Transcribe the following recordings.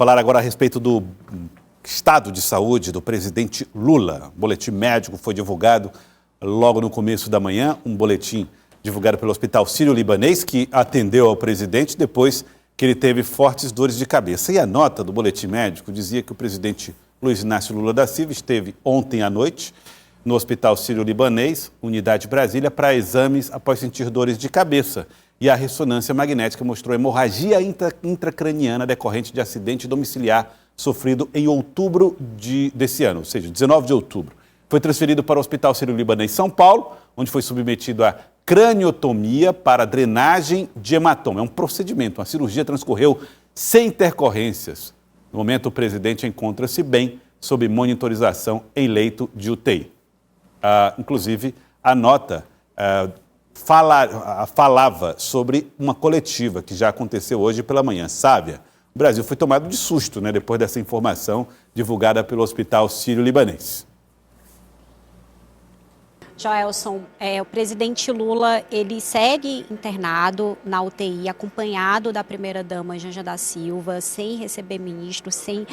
falar agora a respeito do estado de saúde do presidente Lula. O boletim médico foi divulgado logo no começo da manhã, um boletim divulgado pelo Hospital Sírio-Libanês, que atendeu ao presidente depois que ele teve fortes dores de cabeça. E a nota do boletim médico dizia que o presidente Luiz Inácio Lula da Silva esteve ontem à noite no Hospital Sírio-Libanês, Unidade Brasília, para exames após sentir dores de cabeça. E a ressonância magnética mostrou hemorragia intracraniana decorrente de acidente domiciliar sofrido em outubro desse ano, ou seja, 19 de outubro. Foi transferido para o Hospital Sírio-Libanês São Paulo, onde foi submetido a craniotomia para drenagem de hematoma. É um procedimento, a cirurgia transcorreu sem intercorrências. No momento, o presidente encontra-se bem, sob monitorização em leito de UTI. Inclusive, a nota falava sobre uma coletiva que já aconteceu hoje pela manhã. Sávia, o Brasil foi tomado de susto, né, depois dessa informação divulgada pelo Hospital Sírio-Libanês. Joelson, o presidente Lula, ele segue internado na UTI, acompanhado da primeira-dama Janja da Silva, sem receber ministro, sem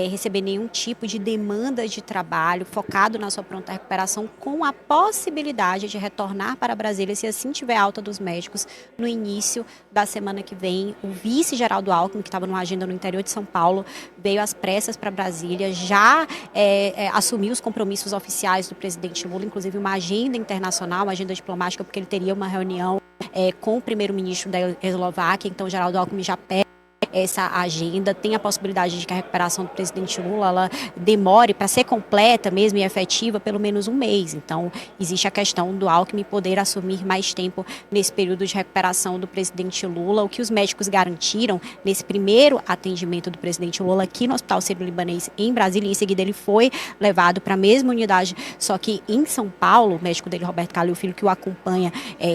receber nenhum tipo de demanda de trabalho, focado na sua pronta recuperação, com a possibilidade de retornar para Brasília, se assim tiver alta dos médicos, no início da semana que vem. O vice-Geraldo Alckmin, que estava numa agenda no interior de São Paulo, veio às pressas para Brasília, já assumiu os compromissos oficiais do presidente Lula, inclusive uma agenda internacional, uma agenda diplomática, porque ele teria uma reunião com o primeiro-ministro da Eslováquia. Então, Geraldo Alckmin já pede essa agenda, tem a possibilidade de que a recuperação do presidente Lula ela demore para ser completa mesmo e efetiva pelo menos um mês. Então, existe a questão do Alckmin poder assumir mais tempo nesse período de recuperação do presidente Lula. O que os médicos garantiram nesse primeiro atendimento do presidente Lula aqui no Hospital Sírio-Libanês em Brasília, em seguida ele foi levado para a mesma unidade, só que em São Paulo, o médico dele, Roberto Calil Filho, que o acompanha,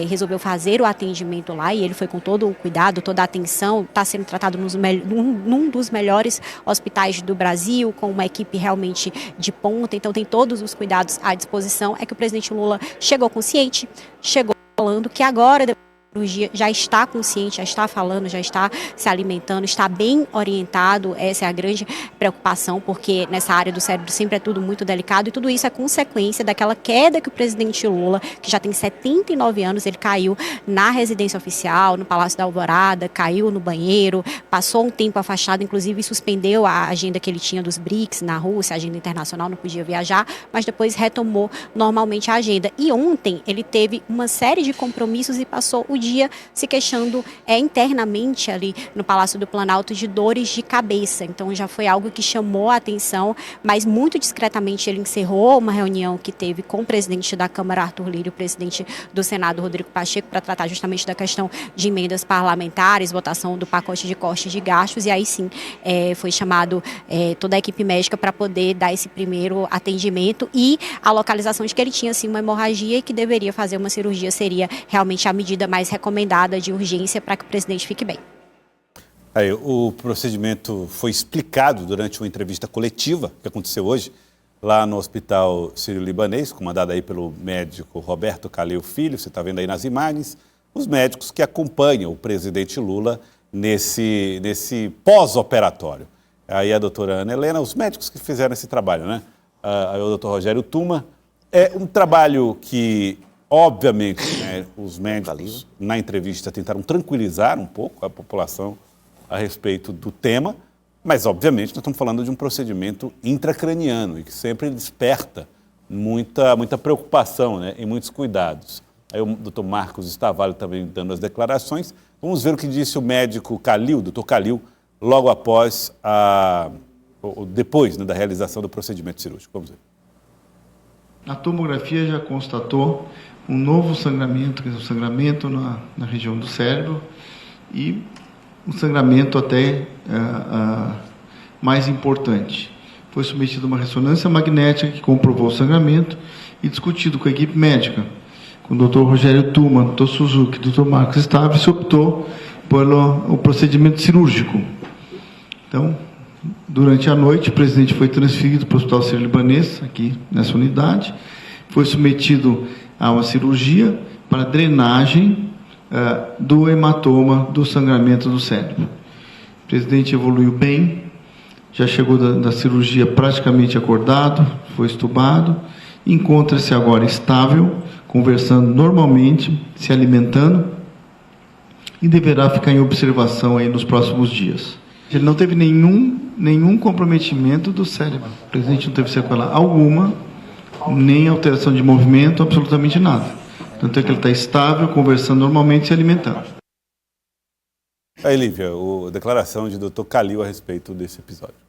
resolveu fazer o atendimento lá e ele foi com todo o cuidado, toda a atenção, está sendo tratado num dos melhores hospitais do Brasil, com uma equipe realmente de ponta, então tem todos os cuidados à disposição. É que o presidente Lula chegou consciente, chegou falando que agora, depois da cirurgia, já está consciente, já está falando, já está se alimentando, está bem orientado. Essa é a grande preocupação, porque nessa área do cérebro sempre é tudo muito delicado e tudo isso é consequência daquela queda que o presidente Lula, que já tem 79 anos, ele caiu na residência oficial, no Palácio da Alvorada, caiu no banheiro, passou um tempo afastado, inclusive suspendeu a agenda que ele tinha dos BRICS na Rússia, a agenda internacional, não podia viajar, mas depois retomou normalmente a agenda. E ontem ele teve uma série de compromissos e passou o dia se queixando internamente ali no Palácio do Planalto de dores de cabeça. Então já foi algo que chamou a atenção, mas muito discretamente ele encerrou uma reunião que teve com o presidente da Câmara, Arthur Lira, e o presidente do Senado, Rodrigo Pacheco, para tratar justamente da questão de emendas parlamentares, votação do pacote de corte de gastos, e aí sim foi chamado toda a equipe médica para poder dar esse primeiro atendimento, e a localização de que ele tinha sim uma hemorragia e que deveria fazer uma cirurgia seria realmente a medida mais recomendada de urgência para que o presidente fique bem. O procedimento foi explicado durante uma entrevista coletiva que aconteceu hoje lá no Hospital Sírio-Libanês, comandada aí pelo médico Roberto Calil Filho. Você está vendo aí nas imagens os médicos que acompanham o presidente Lula nesse pós-operatório. Aí a doutora Ana Helena, os médicos que fizeram esse trabalho, né? Aí o doutor Rogério Tuma. É um trabalho que, obviamente, né, os médicos na entrevista tentaram tranquilizar um pouco a população a respeito do tema, mas, obviamente, nós estamos falando de um procedimento intracraniano e que sempre desperta muita preocupação, né, e muitos cuidados. Aí o doutor Marcos Estavalho também dando as declarações. Vamos ver o que disse o médico Calil, doutor Calil, logo após, depois, né, da realização do procedimento cirúrgico. Vamos ver. A tomografia já constatou um novo sangramento, que é um sangramento na região do cérebro e um sangramento até mais importante. Foi submetido a uma ressonância magnética que comprovou o sangramento e discutido com a equipe médica, com o Dr. Rogério Tuma, Dr. Suzuki, Dr. Marcos Estaves, se optou pelo procedimento cirúrgico. Então, durante a noite, o presidente foi transferido para o Hospital Sírio-Libanês, aqui nessa unidade, foi submetido a uma cirurgia para drenagem do hematoma do sangramento do cérebro. O presidente evoluiu bem, já chegou da cirurgia praticamente acordado, foi estubado, encontra-se agora estável, conversando normalmente, se alimentando e deverá ficar em observação aí nos próximos dias. Ele não teve nenhum comprometimento do cérebro. O presidente não teve sequela alguma, nem alteração de movimento, absolutamente nada. Tanto é que ele está estável, conversando normalmente e se alimentando. Aí, Lívia, a declaração de Dr. Calil a respeito desse episódio.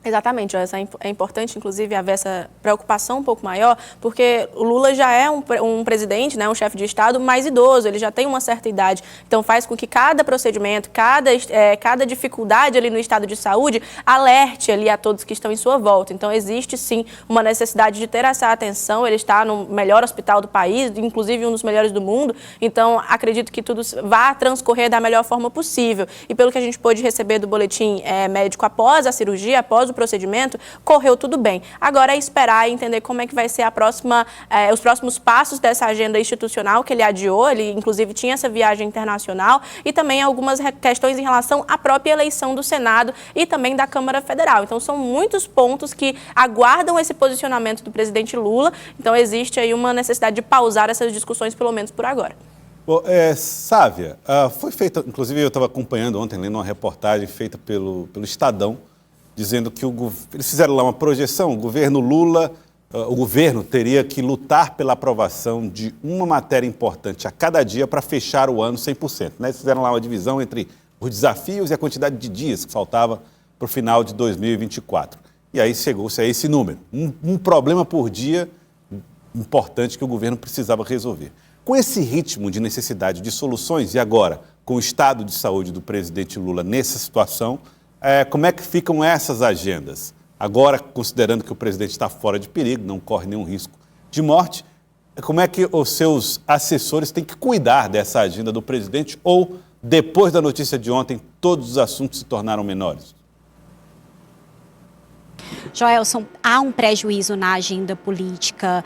Exatamente, é importante, inclusive, haver essa preocupação um pouco maior, porque o Lula já é um presidente, né, um chefe de Estado mais idoso, ele já tem uma certa idade, então faz com que cada procedimento, cada dificuldade ali no estado de saúde alerte ali a todos que estão em sua volta. Então existe sim uma necessidade de ter essa atenção, ele está no melhor hospital do país, inclusive um dos melhores do mundo, então acredito que tudo vá transcorrer da melhor forma possível. E pelo que a gente pôde receber do boletim médico após a cirurgia, após o procedimento, correu tudo bem. Agora é esperar e entender como é que vai ser os próximos passos dessa agenda institucional que ele adiou, ele inclusive tinha essa viagem internacional e também algumas questões em relação à própria eleição do Senado e também da Câmara Federal. Então são muitos pontos que aguardam esse posicionamento do presidente Lula, então existe aí uma necessidade de pausar essas discussões, pelo menos por agora. Bom, Sávia, foi feita, inclusive eu estava acompanhando ontem, lendo uma reportagem feita pelo Estadão, dizendo que eles fizeram lá uma projeção, o governo Lula, o governo teria que lutar pela aprovação de uma matéria importante a cada dia para fechar o ano 100%. Né? Eles fizeram lá uma divisão entre os desafios e a quantidade de dias que faltava para o final de 2024. E aí chegou-se a esse número, um problema por dia importante que o governo precisava resolver. Com esse ritmo de necessidade de soluções e agora com o estado de saúde do presidente Lula nessa situação, como é que ficam essas agendas? Agora, considerando que o presidente está fora de perigo, não corre nenhum risco de morte, como é que os seus assessores têm que cuidar dessa agenda do presidente ou, depois da notícia de ontem, todos os assuntos se tornaram menores? Joelson, há um prejuízo na agenda política,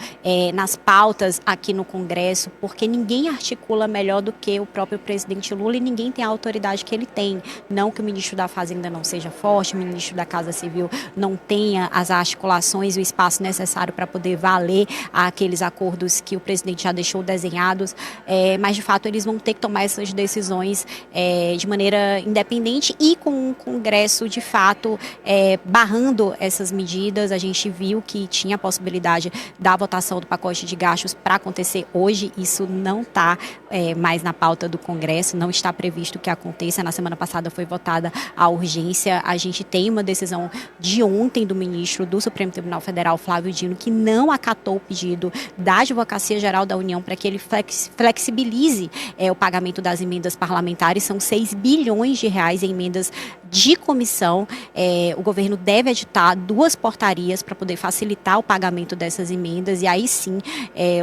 nas pautas aqui no Congresso, porque ninguém articula melhor do que o próprio presidente Lula e ninguém tem a autoridade que ele tem. Não que o ministro da Fazenda não seja forte, o ministro da Casa Civil não tenha as articulações e o espaço necessário para poder valer aqueles acordos que o presidente já deixou desenhados, mas de fato eles vão ter que tomar essas decisões de maneira independente e com o Congresso de fato barrando essas medidas. A gente viu que tinha a possibilidade da votação do pacote de gastos para acontecer hoje. Isso não está mais na pauta do Congresso, não está previsto que aconteça. Na semana passada foi votada a urgência. A gente tem uma decisão de ontem do ministro do Supremo Tribunal Federal, Flávio Dino, que não acatou o pedido da Advocacia Geral da União para que ele flexibilize o pagamento das emendas parlamentares. São 6 bilhões de reais em emendas de comissão. O governo deve editar 2 portarias para poder facilitar o pagamento dessas emendas e aí sim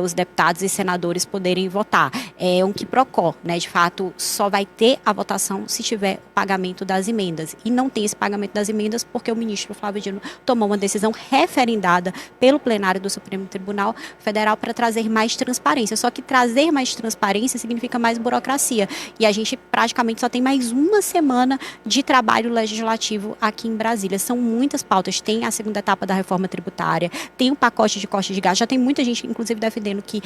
os deputados e senadores poderem votar. É um quiprocó, né? De fato, só vai ter a votação se tiver o pagamento das emendas. E não tem esse pagamento das emendas porque o ministro Flávio Dino tomou uma decisão referendada pelo plenário do Supremo Tribunal Federal para trazer mais transparência. Só que trazer mais transparência significa mais burocracia. E a gente praticamente só tem mais uma semana de trabalho legislativo aqui em Brasília. São muitas pautas. Tem a segunda etapa da reforma tributária, tem o pacote de corte de gastos. Já tem muita gente, inclusive, defendendo que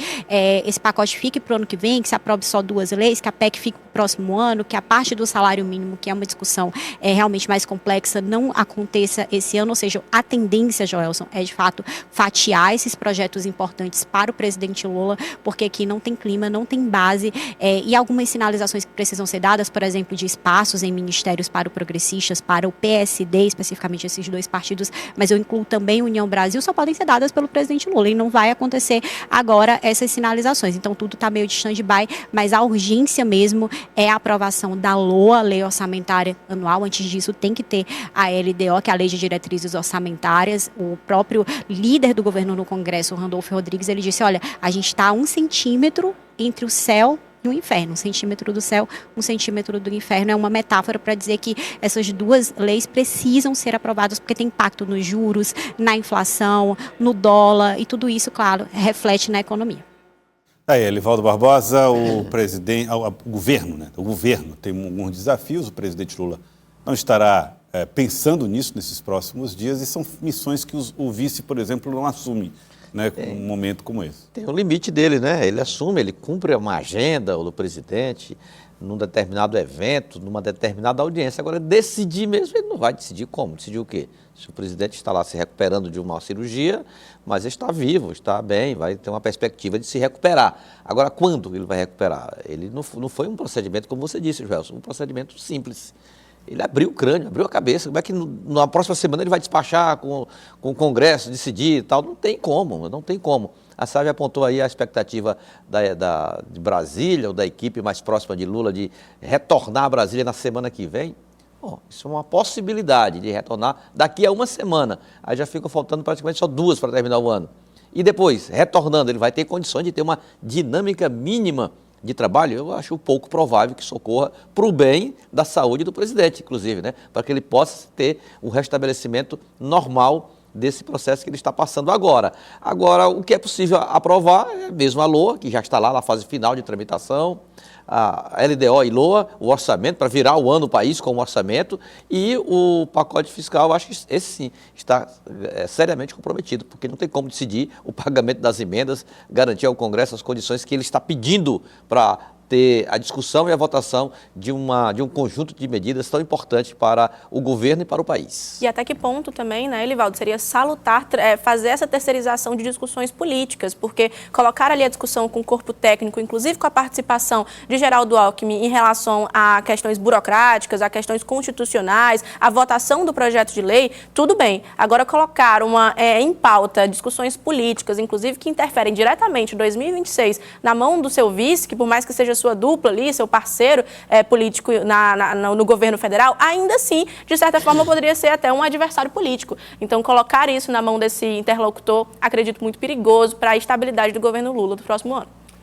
esse pacote fique para o ano que vem, que se aprove só 2 leis, que a PEC fique para o próximo ano, que a parte do salário mínimo, que é uma discussão realmente mais complexa, não aconteça esse ano. Ou seja, a tendência, Joelson, é de fato fatiar esses projetos importantes para o presidente Lula, porque aqui não tem clima, não tem base e algumas sinalizações que precisam ser dadas, por exemplo, de espaços em ministérios para o progressistas, para o PSD, especificamente esses 2 partidos, mas eu incluo também União Brasil, só podem ser dadas pelo presidente Lula e não vai acontecer agora essas sinalizações. Então tudo está meio de stand-by, mas a urgência mesmo é a aprovação da LOA, Lei Orçamentária Anual. Antes disso tem que ter a LDO, que é a Lei de Diretrizes Orçamentárias. O próprio líder do governo no Congresso, o Randolfo Rodrigues, ele disse, olha, a gente está a 1 centímetro entre o céu e o inferno. 1 centímetro do céu, 1 centímetro do inferno. É uma metáfora para dizer que essas 2 leis precisam ser aprovadas porque tem impacto nos juros, na inflação, no dólar e tudo isso, claro, reflete na economia. Aí, Elivaldo Barbosa, o governo, né? O governo tem alguns desafios. O presidente Lula não estará pensando nisso nesses próximos dias, e são missões que o vice, por exemplo, não assume, né, num momento como esse. Tem um limite dele, né? Ele assume, ele cumpre uma agenda do presidente num determinado evento, numa determinada audiência. Agora, decidir mesmo, ele não vai decidir como? Decidir o quê? Se o presidente está lá se recuperando de uma cirurgia, mas está vivo, está bem, vai ter uma perspectiva de se recuperar. Agora, quando ele vai recuperar? Ele não foi um procedimento, como você disse, Joelson, um procedimento simples. Ele abriu o crânio, abriu a cabeça. Como é que na próxima semana ele vai despachar com o Congresso, decidir e tal? Não tem como, não tem como. A Sávia apontou aí a expectativa de Brasília, ou da equipe mais próxima de Lula, de retornar a Brasília na semana que vem. Bom, isso é uma possibilidade de retornar daqui a uma semana. Aí já ficam faltando praticamente só 2 para terminar o ano. E depois, retornando, ele vai ter condições de ter uma dinâmica mínima de trabalho. Eu acho pouco provável que isso ocorra para o bem da saúde do presidente, inclusive, né? Para que ele possa ter um restabelecimento normal desse processo que ele está passando agora. Agora, o que é possível aprovar é mesmo a LOA, que já está lá na fase final de tramitação, a LDO e LOA, o orçamento, para virar o ano o país com o orçamento, e o pacote fiscal, acho que esse sim está seriamente comprometido, porque não tem como decidir o pagamento das emendas, garantir ao Congresso as condições que ele está pedindo para ter a discussão e a votação de um conjunto de medidas tão importante para o governo e para o país. E até que ponto também, né, Elivaldo, seria salutar fazer essa terceirização de discussões políticas, porque colocar ali a discussão com o corpo técnico, inclusive com a participação de Geraldo Alckmin em relação a questões burocráticas, a questões constitucionais, a votação do projeto de lei, tudo bem. Agora colocar em pauta discussões políticas, inclusive que interferem diretamente em 2026 na mão do seu vice, que por mais que seja sua dupla ali, seu parceiro político no governo federal, ainda assim, de certa forma, poderia ser até um adversário político. Então, colocar isso na mão desse interlocutor, acredito muito perigoso para a estabilidade do governo Lula do próximo ano.